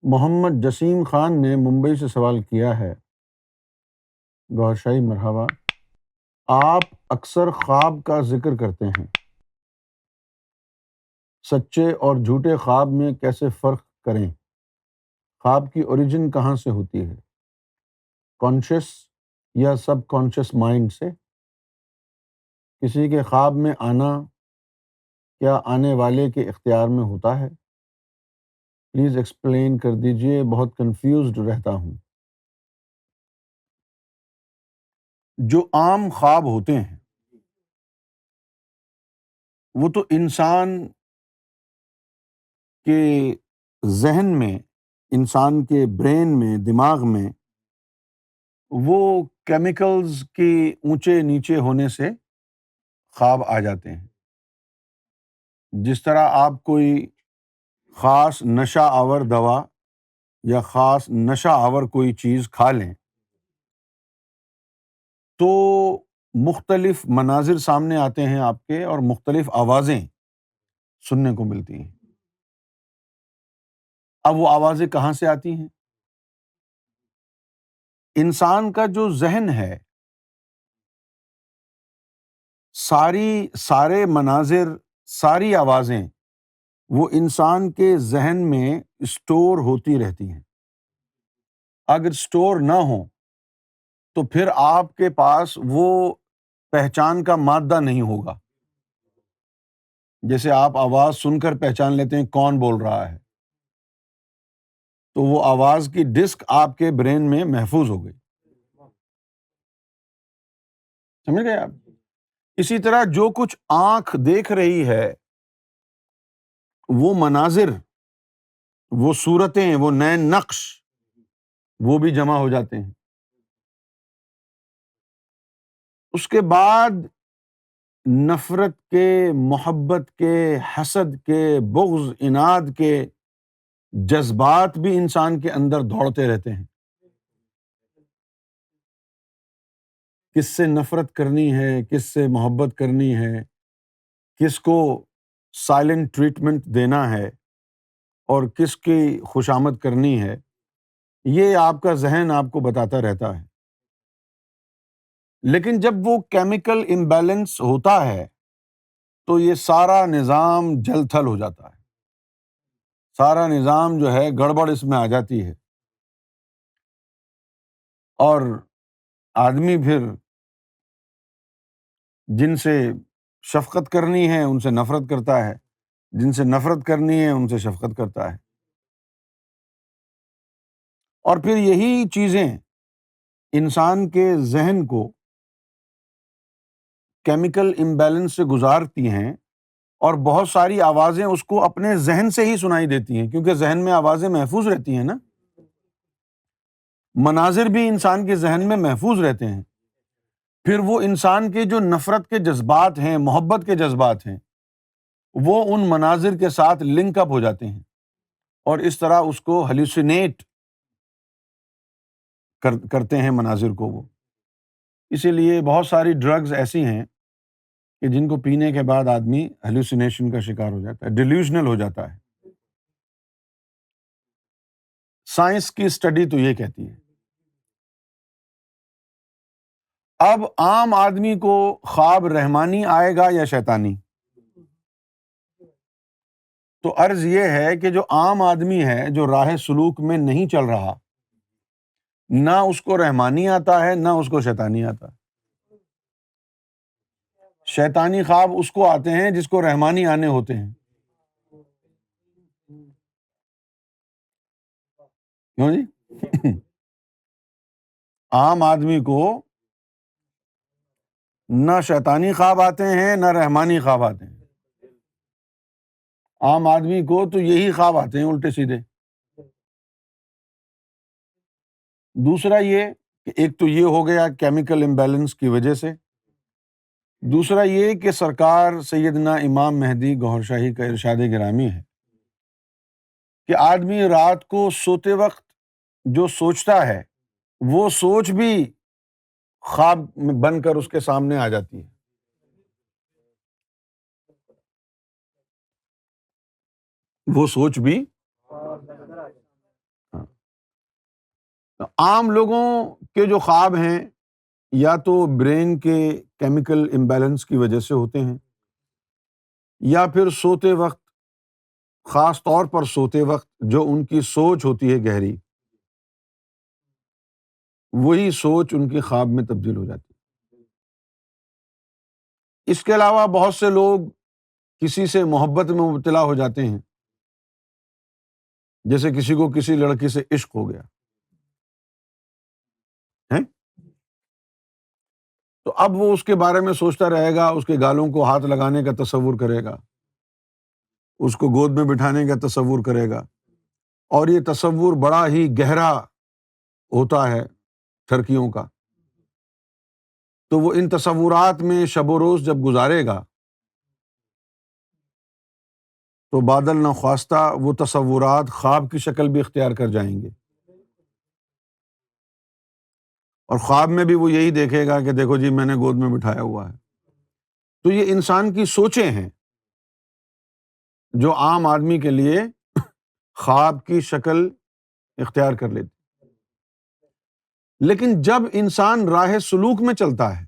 محمد جسیم خان نے ممبئی سے سوال کیا ہے۔ گوہر شاہی مرحبا، آپ اکثر خواب کا ذکر کرتے ہیں، سچے اور جھوٹے خواب میں کیسے فرق کریں؟ خواب کی اوریجن کہاں سے ہوتی ہے؟ کانشیس یا سب کانشیس مائنڈ سے؟ کسی کے خواب میں آنا کیا آنے والے کے اختیار میں ہوتا ہے؟ پلیز ایکسپلین کر دیجئے، بہت کنفیوزڈ رہتا ہوں۔ جو عام خواب ہوتے ہیں وہ تو انسان کے ذہن میں، انسان کے برین میں، دماغ میں وہ کیمیکلز کے اونچے نیچے ہونے سے خواب آ جاتے ہیں۔ جس طرح آپ کوئی خاص نشہ آور دوا یا خاص نشہ آور کوئی چیز کھا لیں تو مختلف مناظر سامنے آتے ہیں آپ کے، اور مختلف آوازیں سننے کو ملتی ہیں۔ اب وہ آوازیں کہاں سے آتی ہیں؟ انسان کا جو ذہن ہے، سارے مناظر، ساری آوازیں وہ انسان کے ذہن میں اسٹور ہوتی رہتی ہیں۔ اگر اسٹور نہ ہو تو پھر آپ کے پاس وہ پہچان کا مادہ نہیں ہوگا۔ جیسے آپ آواز سن کر پہچان لیتے ہیں کون بول رہا ہے، تو وہ آواز کی ڈسک آپ کے برین میں محفوظ ہو گئی۔ سمجھ گئے آپ؟ اسی طرح جو کچھ آنکھ دیکھ رہی ہے، وہ مناظر، وہ صورتیں، وہ نئے نقش، وہ بھی جمع ہو جاتے ہیں۔ اس کے بعد نفرت کے، محبت کے، حسد کے، بغض، عناد کے جذبات بھی انسان کے اندر دوڑتے رہتے ہیں۔ کس سے نفرت کرنی ہے، کس سے محبت کرنی ہے، کس کو سائلنٹ ٹریٹمنٹ دینا ہے اور کس کی خوشامد کرنی ہے، یہ آپ کا ذہن آپ کو بتاتا رہتا ہے۔ لیکن جب وہ کیمیکل امبیلنس ہوتا ہے تو یہ سارا نظام جل تھل ہو جاتا ہے، سارا نظام جو ہے گڑبڑ اس میں آ جاتی ہے، اور آدمی پھر جن سے شفقت کرنی ہے ان سے نفرت کرتا ہے، جن سے نفرت کرنی ہے ان سے شفقت کرتا ہے، اور پھر یہی چیزیں انسان کے ذہن کو کیمیکل امبیلنس سے گزارتی ہیں، اور بہت ساری آوازیں اس کو اپنے ذہن سے ہی سنائی دیتی ہیں، کیونکہ ذہن میں آوازیں محفوظ رہتی ہیں نا، مناظر بھی انسان کے ذہن میں محفوظ رہتے ہیں۔ پھر وہ انسان کے جو نفرت کے جذبات ہیں، محبت کے جذبات ہیں، وہ ان مناظر کے ساتھ لنک اپ ہو جاتے ہیں، اور اس طرح اس کو ہیلوسینیٹ کرتے ہیں مناظر کو وہ۔ اسی لیے بہت ساری ڈرگز ایسی ہیں کہ جن کو پینے کے بعد آدمی ہیلوسینیشن کا شکار ہو جاتا ہے، ڈیلیوژنل ہو جاتا ہے۔ سائنس کی اسٹڈی تو یہ کہتی ہے۔ اب عام آدمی کو خواب رحمانی آئے گا یا شیطانی؟ تو عرض یہ ہے کہ جو عام آدمی ہے، جو راہ سلوک میں نہیں چل رہا، نہ اس کو رحمانی آتا ہے نہ اس کو شیطانی آتا ہے۔ شیطانی خواب اس کو آتے ہیں جس کو رحمانی آنے ہوتے ہیں۔ کیوں جی؟ عام آدمی کو نہ شیطانی خواب آتے ہیں نہ رحمانی خواب آتے ہیں۔ عام آدمی کو تو یہی خواب آتے ہیں الٹے سیدھے۔ دوسرا یہ کہ ایک تو یہ ہو گیا کیمیکل امبیلنس کی وجہ سے، دوسرا یہ کہ سرکار سیدنا امام مہدی گوہر شاہی کا ارشاد گرامی ہے کہ آدمی رات کو سوتے وقت جو سوچتا ہے وہ سوچ بھی خواب میں بن کر اس کے سامنے آ جاتی ہے۔ وہ سوچ بھی عام لوگوں کے جو خواب ہیں یا تو برین کے کیمیکل امبیلنس کی وجہ سے ہوتے ہیں، یا پھر سوتے وقت، خاص طور پر سوتے وقت جو ان کی سوچ ہوتی ہے گہری، وہی سوچ ان کے خواب میں تبدیل ہو جاتی ہے۔ اس کے علاوہ بہت سے لوگ کسی سے محبت میں مبتلا ہو جاتے ہیں، جیسے کسی کو کسی لڑکی سے عشق ہو گیا ہے، تو اب وہ اس کے بارے میں سوچتا رہے گا، اس کے گالوں کو ہاتھ لگانے کا تصور کرے گا، اس کو گود میں بٹھانے کا تصور کرے گا، اور یہ تصور بڑا ہی گہرا ہوتا ہے ٹھرکیوں کا۔ تو وہ ان تصورات میں شب و روز جب گزارے گا تو بادل نخواستہ وہ تصورات خواب کی شکل بھی اختیار کر جائیں گے، اور خواب میں بھی وہ یہی دیکھے گا کہ دیکھو جی میں نے گود میں بٹھایا ہوا ہے۔ تو یہ انسان کی سوچیں ہیں جو عام آدمی کے لیے خواب کی شکل اختیار کر لیتی۔ لیکن جب انسان راہ سلوک میں چلتا ہے،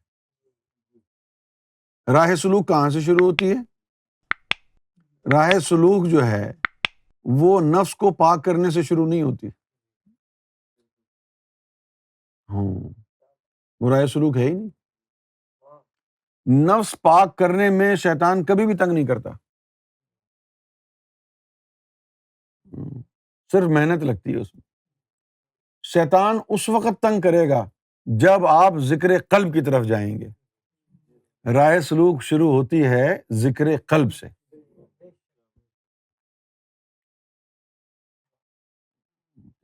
راہ سلوک کہاں سے شروع ہوتی ہے؟ راہ سلوک جو ہے وہ نفس کو پاک کرنے سے شروع نہیں ہوتی۔ ہاں، وہ راہ سلوک ہے ہی نہیں۔ نفس پاک کرنے میں شیطان کبھی بھی تنگ نہیں کرتا، صرف محنت لگتی ہے اس میں۔ شیطان اس وقت تنگ کرے گا جب آپ ذکر قلب کی طرف جائیں گے۔ راہ سلوک شروع ہوتی ہے ذکر قلب سے۔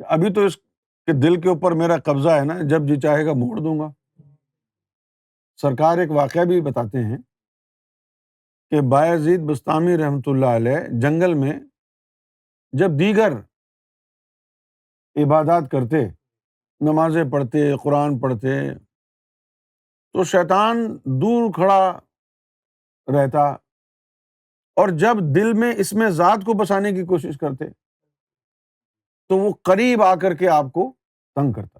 ابھی تو اس کے دل کے اوپر میرا قبضہ ہے نا، جب جی چاہے گا موڑ دوں گا۔ سرکار ایک واقعہ بھی بتاتے ہیں کہ بایزید بسطامی رحمۃ اللہ علیہ جنگل میں جب دیگر عبادات کرتے، نمازیں پڑھتے، قرآن پڑھتے، تو شیطان دور کھڑا رہتا، اور جب دل میں اس میں ذات کو بسانے کی کوشش کرتے تو وہ قریب آ کر کے آپ کو تنگ کرتا۔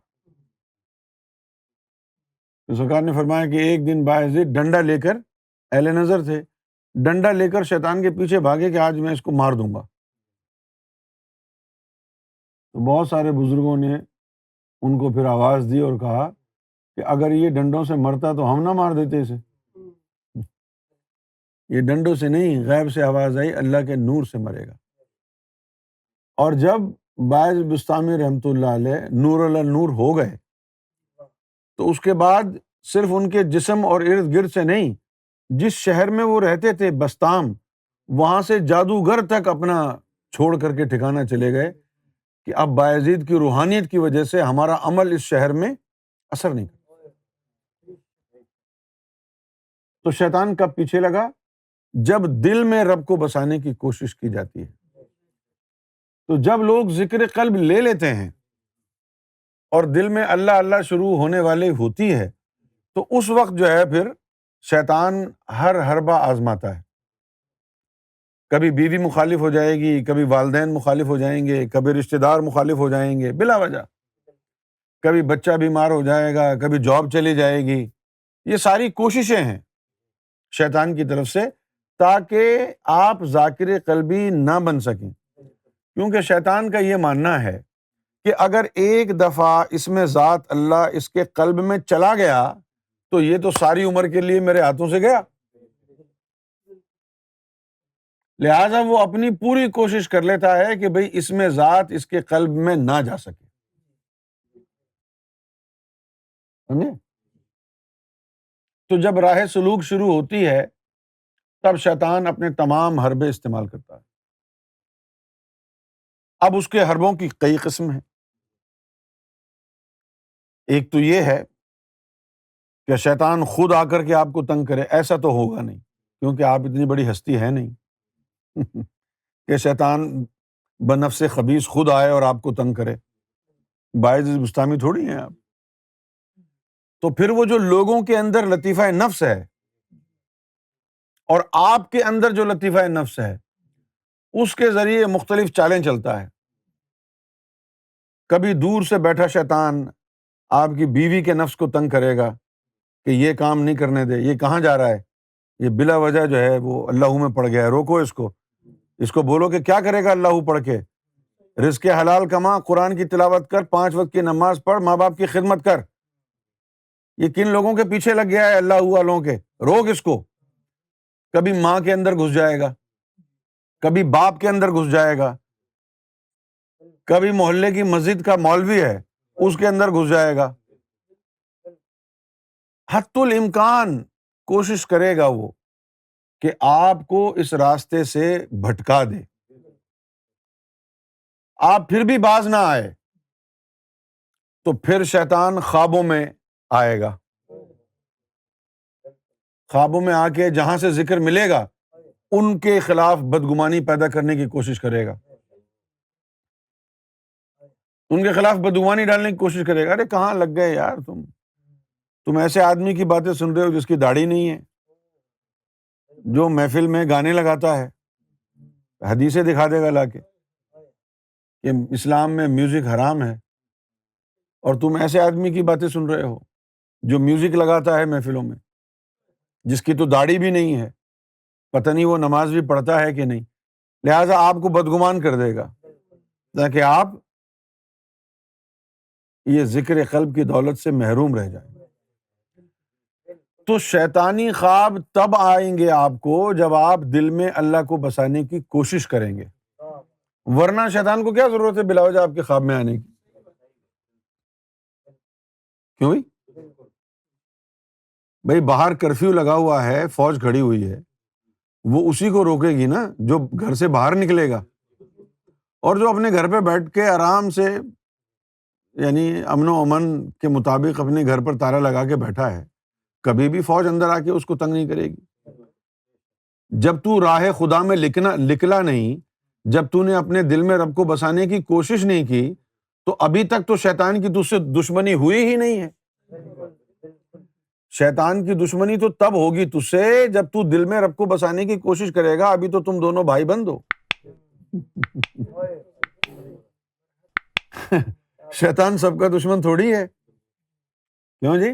تو سرکار نے فرمایا کہ ایک دن باعزید ڈنڈا لے کر، اہل نظر تھے، ڈنڈا لے کر شیطان کے پیچھے بھاگے کہ آج میں اس کو مار دوں گا۔ تو بہت سارے بزرگوں نے ان کو پھر آواز دی اور کہا کہ اگر یہ ڈنڈوں سے مرتا تو ہم نہ مار دیتے اسے۔ یہ ڈنڈوں سے نہیں، غیب سے آواز آئی، اللہ کے نور سے مرے گا۔ اور جب باعث بستامی رحمۃ اللہ علیہ نور اللہ نور ہو گئے تو اس کے بعد صرف ان کے جسم اور ارد گرد سے نہیں، جس شہر میں وہ رہتے تھے بستام، وہاں سے جادوگر تک اپنا چھوڑ کر کے ٹھکانہ چلے گئے کہ اب بایزید کی روحانیت کی وجہ سے ہمارا عمل اس شہر میں اثر نہیں کرتا۔ تو شیطان کب پیچھے لگا؟ جب دل میں رب کو بسانے کی کوشش کی جاتی ہے۔ تو جب لوگ ذکر قلب لے لیتے ہیں اور دل میں اللہ اللہ شروع ہونے والی ہوتی ہے، تو اس وقت جو ہے پھر شیطان ہر حربہ آزماتا ہے۔ کبھی بیوی مخالف ہو جائے گی، کبھی والدین مخالف ہو جائیں گے، کبھی رشتہ دار مخالف ہو جائیں گے بلا وجہ، کبھی بچہ بیمار ہو جائے گا، کبھی جاب چلی جائے گی۔ یہ ساری کوششیں ہیں شیطان کی طرف سے تاکہ آپ ذاکر قلبی نہ بن سکیں، کیونکہ شیطان کا یہ ماننا ہے کہ اگر ایک دفعہ اس میں ذات اللہ اس کے قلب میں چلا گیا تو یہ تو ساری عمر کے لیے میرے ہاتھوں سے گیا، لہٰذا وہ اپنی پوری کوشش کر لیتا ہے کہ بھئی اس میں ذات اس کے قلب میں نہ جا سکے۔ سمجھے؟ تو جب راہ سلوک شروع ہوتی ہے تب شیطان اپنے تمام حربے استعمال کرتا ہے۔ اب اس کے حربوں کی کئی قسم ہیں۔ ایک تو یہ ہے کہ شیطان خود آ کر کے آپ کو تنگ کرے، ایسا تو ہوگا نہیں کیونکہ آپ اتنی بڑی ہستی ہے نہیں کہ شیطان بنفس خبیث خود آئے اور آپ کو تنگ کرے، باعث بستامی تھوڑی ہیں آپ۔ تو پھر وہ جو لوگوں کے اندر لطیفہ نفس ہے اور آپ کے اندر جو لطیفہ نفس ہے، اس کے ذریعے مختلف چالیں چلتا ہے۔ کبھی دور سے بیٹھا شیطان آپ کی بیوی کے نفس کو تنگ کرے گا کہ یہ کام نہیں کرنے دے، یہ کہاں جا رہا ہے، یہ بلا وجہ جو ہے وہ اللہ میں پڑ گیا ہے، روکو اس کو بولو کہ کیا کرے گا اللہ پڑھ کے، رزق حلال کما، قرآن کی تلاوت کر، 5 وقت کی نماز پڑھ، ماں باپ کی خدمت کر۔ یہ کن لوگوں کے پیچھے لگ گیا ہے اللہ والوں کے، روک اس کو۔ کبھی ماں کے اندر گھس جائے گا، کبھی باپ کے اندر گھس جائے گا، کبھی محلے کی مسجد کا مولوی ہے اس کے اندر گھس جائے گا۔ حتی الامکان کوشش کرے گا وہ کہ آپ کو اس راستے سے بھٹکا دے، آپ پھر بھی باز نہ آئے تو پھر شیطان خوابوں میں آئے گا، خوابوں میں آ کے جہاں سے ذکر ملے گا ان کے خلاف بدگمانی پیدا کرنے کی کوشش کرے گا، ان کے خلاف بدگمانی ڈالنے کی کوشش کرے گا۔ ارے کہاں لگ گئے یار تم ایسے آدمی کی باتیں سن رہے ہو جس کی داڑھی نہیں ہے، جو محفل میں گانے لگاتا ہے، حدیثیں دکھا دے گا لا کے کہ اسلام میں میوزک حرام ہے، اور تم ایسے آدمی کی باتیں سن رہے ہو جو میوزک لگاتا ہے محفلوں میں، جس کی تو داڑھی بھی نہیں ہے، پتہ نہیں وہ نماز بھی پڑھتا ہے کہ نہیں، لہٰذا آپ کو بدگمان کر دے گا تاکہ آپ یہ ذکر قلب کی دولت سے محروم رہ جائیں۔ تو شیطانی خواب تب آئیں گے آپ کو جب آپ دل میں اللہ کو بسانے کی کوشش کریں گے، ورنہ شیطان کو کیا ضرورت ہے بلا وجہ آپ کے خواب میں آنے کی؟ کیوں بھائی باہر کرفیو لگا ہوا ہے، فوج کھڑی ہوئی ہے، وہ اسی کو روکے گی نا جو گھر سے باہر نکلے گا، اور جو اپنے گھر پہ بیٹھ کے آرام سے یعنی امن و امن کے مطابق اپنے گھر پر تالا لگا کے بیٹھا ہے، کبھی بھی فوج اندر آ کے اس کو تنگ نہیں کرے گی۔ جب تو راہ خدا میں نکلا نہیں، جب تو نے اپنے دل میں رب کو بسانے کی کوشش نہیں کی، تو ابھی تک تو شیطان کی تجھ سے دشمنی ہوئی ہی نہیں ہے۔ شیطان کی دشمنی تو تب ہوگی تجھ سے جب تو دل میں رب کو بسانے کی کوشش کرے گا، ابھی تو تم دونوں بھائی بند ہو۔ شیطان سب کا دشمن تھوڑی ہے، کیوں جی؟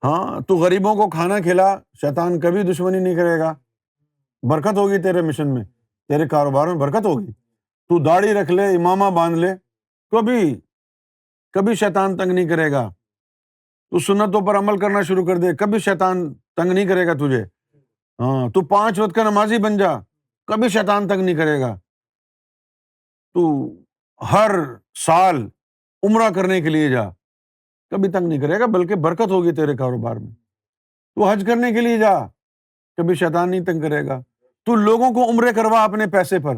ہاں، تو غریبوں کو کھانا کھلا، شیطان کبھی دشمنی نہیں کرے گا، برکت ہوگی تیرے مشن میں، تیرے کاروبار میں برکت ہوگی۔ تو داڑھی رکھ لے، امامہ باندھ لے، کبھی شیطان تنگ نہیں کرے گا۔ تو سنتوں پر عمل کرنا شروع کر دے، کبھی شیطان تنگ نہیں کرے گا تجھے۔ ہاں، تو 5 وقت کا نمازی بن جا، کبھی شیطان تنگ نہیں کرے گا۔ تو ہر سال عمرہ کرنے کے لیے جا، کبھی تنگ نہیں کرے گا، بلکہ برکت ہوگی تیرے کاروبار میں۔ تو حج کرنے کے لیے جا، کبھی شیطان نہیں تنگ کرے گا۔ تو لوگوں کو عمرے کروا اپنے پیسے پر،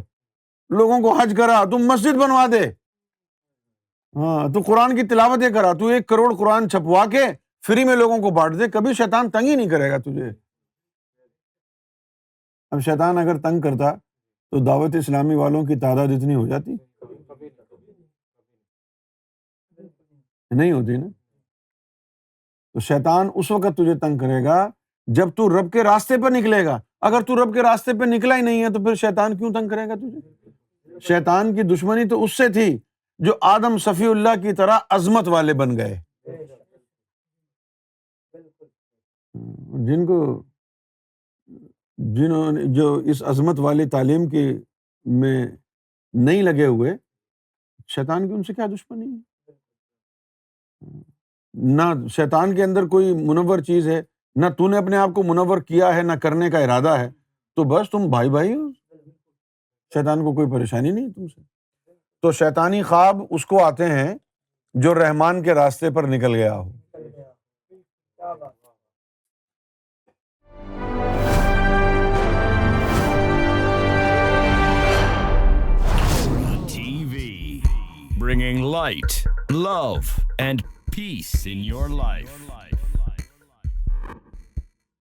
لوگوں کو حج کرا، تم مسجد بنوا دے، ہاں، تو قرآن کی تلاوتیں کرا، تو 1 کروڑ قرآن چھپوا کے فری میں لوگوں کو بانٹ دے، کبھی شیطان تنگ ہی نہیں کرے گا تجھے۔ اب شیطان اگر تنگ کرتا تو دعوت اسلامی والوں کی تعداد اتنی ہو جاتی؟ نہیں ہوتی نا۔ تو شیطان اس وقت تجھے تنگ کرے گا جب تو رب کے راستے پر نکلے گا۔ اگر تو رب کے راستے پہ نکلا ہی نہیں ہے تو پھر شیطان کیوں تنگ کرے گا تجھے؟ شیطان کی دشمنی تو اس سے تھی جو آدم صفی اللہ کی طرح عظمت والے بن گئے، جنہوں نے جو اس عظمت والی تعلیم کی میں نہیں لگے ہوئے، شیطان کی ان سے کیا دشمنی ہے؟ نہ شیطان کے اندر کوئی منور چیز ہے، نہ تو نے اپنے آپ کو منور کیا ہے، نہ کرنے کا ارادہ ہے، تو بس تم بھائی بھائی ہو، شیطان کو کوئی پریشانی نہیں تم سے۔ تو شیطانی خواب اس کو آتے ہیں جو رحمان کے راستے پر نکل گیا ہو۔ TV, bringing light, love, and peace in your life.